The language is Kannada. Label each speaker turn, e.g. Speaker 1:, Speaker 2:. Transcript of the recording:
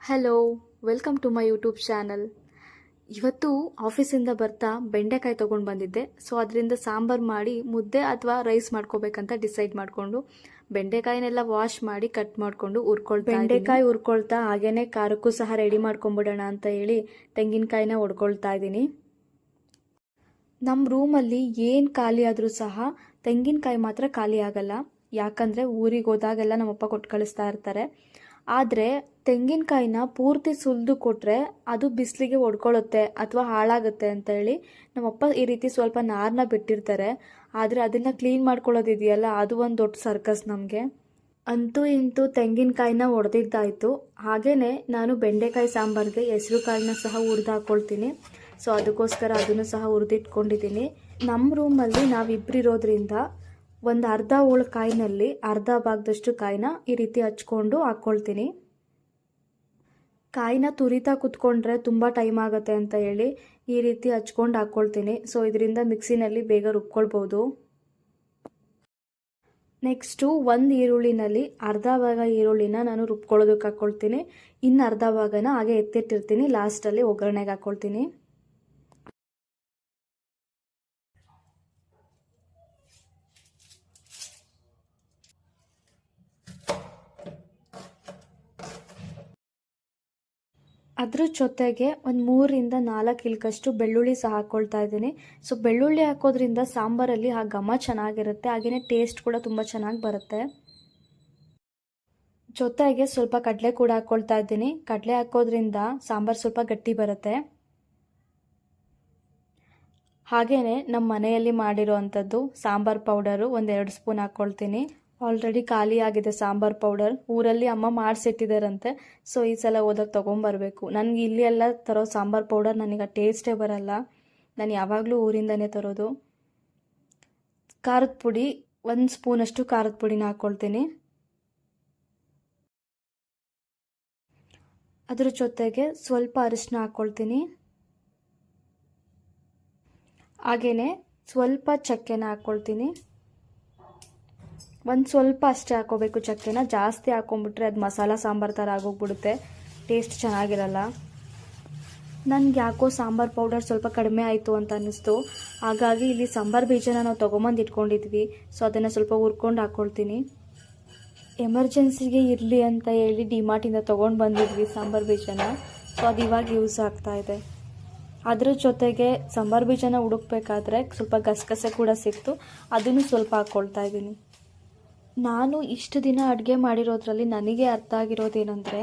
Speaker 1: Hello, welcome to my YouTube channel. ಇವತ್ತು ಆಫೀಸಿಂದ ಬರ್ತಾ ಬೆಂಡೆಕಾಯಿ ತೊಗೊಂಡು ಬಂದಿದ್ದೆ. ಸೊ ಅದರಿಂದ ಸಾಂಬಾರು ಮಾಡಿ ಮುದ್ದೆ ಅಥವಾ ರೈಸ್ ಮಾಡ್ಕೋಬೇಕಂತ ಡಿಸೈಡ್ ಮಾಡಿಕೊಂಡು ಬೆಂಡೆಕಾಯಿನೆಲ್ಲ ವಾಶ್ ಮಾಡಿ ಕಟ್ ಮಾಡಿಕೊಂಡು ಬೆಂಡೆಕಾಯಿ ಹುರ್ಕೊಳ್ತಾ ಹಾಗೇನೆ ಖಾರಕ್ಕೂ ಸಹ ರೆಡಿ ಮಾಡ್ಕೊಂಬಿಡೋಣ ಅಂತ ಹೇಳಿ ತೆಂಗಿನಕಾಯಿನ ಹೊಡ್ಕೊಳ್ತಾ ಇದ್ದೀನಿ. ನಮ್ಮ ರೂಮಲ್ಲಿ ಏನು ಖಾಲಿ ಆದರೂ ಸಹ ತೆಂಗಿನಕಾಯಿ ಮಾತ್ರ ಖಾಲಿ ಆಗಲ್ಲ. ಯಾಕಂದರೆ ಊರಿಗೆ ಹೋದಾಗೆಲ್ಲ ನಮ್ಮಪ್ಪ ಕೊಟ್ಟು ಕಳಿಸ್ತಾ ಇರ್ತಾರೆ. ಆದರೆ ತೆಂಗಿನಕಾಯಿನ ಪೂರ್ತಿ ಸುಲಿದು ಕೊಟ್ಟರೆ ಅದು ಬಿಸಿಲಿಗೆ ಒಡ್ಕೊಳ್ಳುತ್ತೆ ಅಥವಾ ಹಾಳಾಗುತ್ತೆ ಅಂತ ಹೇಳಿ ನಮ್ಮಪ್ಪ ಈ ರೀತಿ ಸ್ವಲ್ಪ ನಾರನ್ನ ಬಿಟ್ಟಿರ್ತಾರೆ. ಆದರೆ ಅದನ್ನು ಕ್ಲೀನ್ ಮಾಡ್ಕೊಳ್ಳೋದಿದೆಯಲ್ಲ, ಅದು ಒಂದು ದೊಡ್ಡ ಸರ್ಕಸ್ ನಮಗೆ. ಅಂತೂ ಇಂತೂ ತೆಂಗಿನಕಾಯಿನ ಒಡೆದಿದ್ದಾಯಿತು. ಹಾಗೆಯೇ ನಾನು ಬೆಂಡೆಕಾಯಿ ಸಾಂಬಾರಿಗೆ ಹೆಸರು ಕಾಳನ್ನ ಸಹ ಹುರಿದು ಹಾಕ್ಕೊಳ್ತೀನಿ. ಸೊ ಅದಕ್ಕೋಸ್ಕರ ಅದನ್ನು ಸಹ ಹುರಿದಿಟ್ಕೊಂಡಿದ್ದೀನಿ. ನಮ್ಮ ರೂಮಲ್ಲಿ ನಾವಿಬ್ಬರಿರೋದ್ರಿಂದ ಒಂದು ಅರ್ಧ ಹೋಳು ಕಾಯಿನಲ್ಲಿ ಅರ್ಧ ಭಾಗದಷ್ಟು ಕಾಯಿನ ಈ ರೀತಿ ಹಚ್ಕೊಂಡು ಹಾಕ್ಕೊಳ್ತೀನಿ. ಕಾಯಿನ ತುರಿತಾ ಕುತ್ಕೊಂಡ್ರೆ ತುಂಬ ಟೈಮ್ ಆಗುತ್ತೆ ಅಂತ ಹೇಳಿ ಈ ರೀತಿ ಹಚ್ಕೊಂಡು ಹಾಕ್ಕೊಳ್ತೀನಿ. ಸೊ ಇದರಿಂದ ಮಿಕ್ಸಿನಲ್ಲಿ ಬೇಗ ರುಬ್ಕೊಳ್ಬೋದು. ನೆಕ್ಸ್ಟು ಒಂದು ಈರುಳ್ಳಿನಲ್ಲಿ ಅರ್ಧ ಭಾಗ ಈರುಳ್ಳಿನ ನಾನು ರುಬ್ಕೊಳ್ಳೋದಕ್ಕೆ ಹಾಕ್ಕೊಳ್ತೀನಿ. ಇನ್ನು ಅರ್ಧ ಭಾಗನ ಹಾಗೆ ಎತ್ತಿಟ್ಟಿರ್ತೀನಿ. ಲಾಸ್ಟಲ್ಲಿ ಒಗ್ಗರಣೆಗೆ ಹಾಕ್ಕೊಳ್ತೀನಿ. ಅದ್ರ ಜೊತೆಗೆ ಒಂದು 3ರಿಂದ 4 ಇಲ್ಕಷ್ಟು ಬೆಳ್ಳುಳ್ಳಿ ಸಹ ಹಾಕ್ಕೊಳ್ತಾ ಇದ್ದೀನಿ. ಸೊ ಬೆಳ್ಳುಳ್ಳಿ ಹಾಕೋದ್ರಿಂದ ಸಾಂಬಾರಲ್ಲಿ ಆ ಘಮ ಚೆನ್ನಾಗಿರುತ್ತೆ, ಹಾಗೆಯೇ ಟೇಸ್ಟ್ ಕೂಡ ತುಂಬ ಚೆನ್ನಾಗಿ ಬರುತ್ತೆ. ಜೊತೆಗೆ ಸ್ವಲ್ಪ ಕಡಲೆ ಕೂಡ ಹಾಕ್ಕೊಳ್ತಾ ಇದ್ದೀನಿ. ಕಡಲೆ ಹಾಕೋದ್ರಿಂದ ಸಾಂಬಾರು ಸ್ವಲ್ಪ ಗಟ್ಟಿ ಬರುತ್ತೆ. ಹಾಗೆಯೇ ನಮ್ಮ ಮನೆಯಲ್ಲಿ ಮಾಡಿರೋ ಅಂಥದ್ದು ಸಾಂಬಾರು ಪೌಡರು 1-2 ಸ್ಪೂನ್ ಹಾಕ್ಕೊಳ್ತೀನಿ. ಆಲ್ರೆಡಿ ಖಾಲಿ ಆಗಿದೆ ಸಾಂಬಾರು ಪೌಡರ್. ಊರಲ್ಲಿ ಅಮ್ಮ ಮಾಡಿಸಿಟ್ಟಿದ್ದಾರಂತೆ. ಸೊ ಈ ಸಲ ಹೋದಾಗ ತೊಗೊಂಬರ್ಬೇಕು. ನನಗೆ ಇಲ್ಲಿ ಎಲ್ಲ ತರೋ ಸಾಂಬಾರು ಪೌಡರ್ ನನಗೆ ಟೇಸ್ಟೇ ಬರಲ್ಲ. ನಾನು ಯಾವಾಗಲೂ ಊರಿಂದನೇ ತರೋದು. ಖಾರದ ಪುಡಿ 1 ಸ್ಪೂನಷ್ಟು ಖಾರದ ಪುಡಿನ ಹಾಕ್ಕೊಳ್ತೀನಿ. ಅದ್ರ ಜೊತೆಗೆ ಸ್ವಲ್ಪ ಅರಿಶಿನ ಹಾಕ್ಕೊಳ್ತೀನಿ. ಹಾಗೆಯೇ ಸ್ವಲ್ಪ ಚಕ್ಕೆನ ಹಾಕ್ಕೊಳ್ತೀನಿ. ಒಂದು ಸ್ವಲ್ಪ ಅಷ್ಟೇ ಹಾಕೋಬೇಕು ಚಕ್ಕೆನ. ಜಾಸ್ತಿ ಹಾಕ್ಕೊಂಬಿಟ್ರೆ ಅದು ಮಸಾಲ ಸಾಂಬಾರು ಥರ ಆಗೋಗ್ಬಿಡುತ್ತೆ, ಟೇಸ್ಟ್ ಚೆನ್ನಾಗಿರಲ್ಲ. ನನಗೆ ಯಾಕೋ ಸಾಂಬಾರು ಪೌಡರ್ ಸ್ವಲ್ಪ ಕಡಿಮೆ ಆಯಿತು ಅಂತ ಅನ್ನಿಸ್ತು. ಹಾಗಾಗಿ ಇಲ್ಲಿ ಸಾಂಬಾರು ಬೀಜನ ನಾವು ತೊಗೊಂಬಂದು ಇಟ್ಕೊಂಡಿದ್ವಿ. ಸೊ ಅದನ್ನು ಸ್ವಲ್ಪ ಹುರ್ಕೊಂಡು ಹಾಕ್ಕೊಳ್ತೀನಿ. ಎಮರ್ಜೆನ್ಸಿಗೆ ಇರಲಿ ಅಂತ ಹೇಳಿ ಡಿಮಾರ್ಟಿಂದ ತೊಗೊಂಡು ಬಂದಿದ್ವಿ ಸಾಂಬಾರು ಬೀಜನ. ಸೊ ಅದು ಇವಾಗ ಯೂಸ್ ಆಗ್ತಾಯಿದೆ. ಅದ್ರ ಜೊತೆಗೆ ಸಾಂಬಾರು ಬೀಜನ ಹುಡುಕ್ಬೇಕಾದ್ರೆ ಸ್ವಲ್ಪ ಗಸಗಸೆ ಕೂಡ ಸಿಕ್ತು, ಅದನ್ನು ಸ್ವಲ್ಪ ಹಾಕ್ಕೊಳ್ತಾ ಇದ್ದೀನಿ. ನಾನು ಇಷ್ಟು ದಿನ ಅಡುಗೆ ಮಾಡಿರೋದ್ರಲ್ಲಿ ನನಗೆ ಅರ್ಥ ಆಗಿರೋದೇನೆಂದರೆ,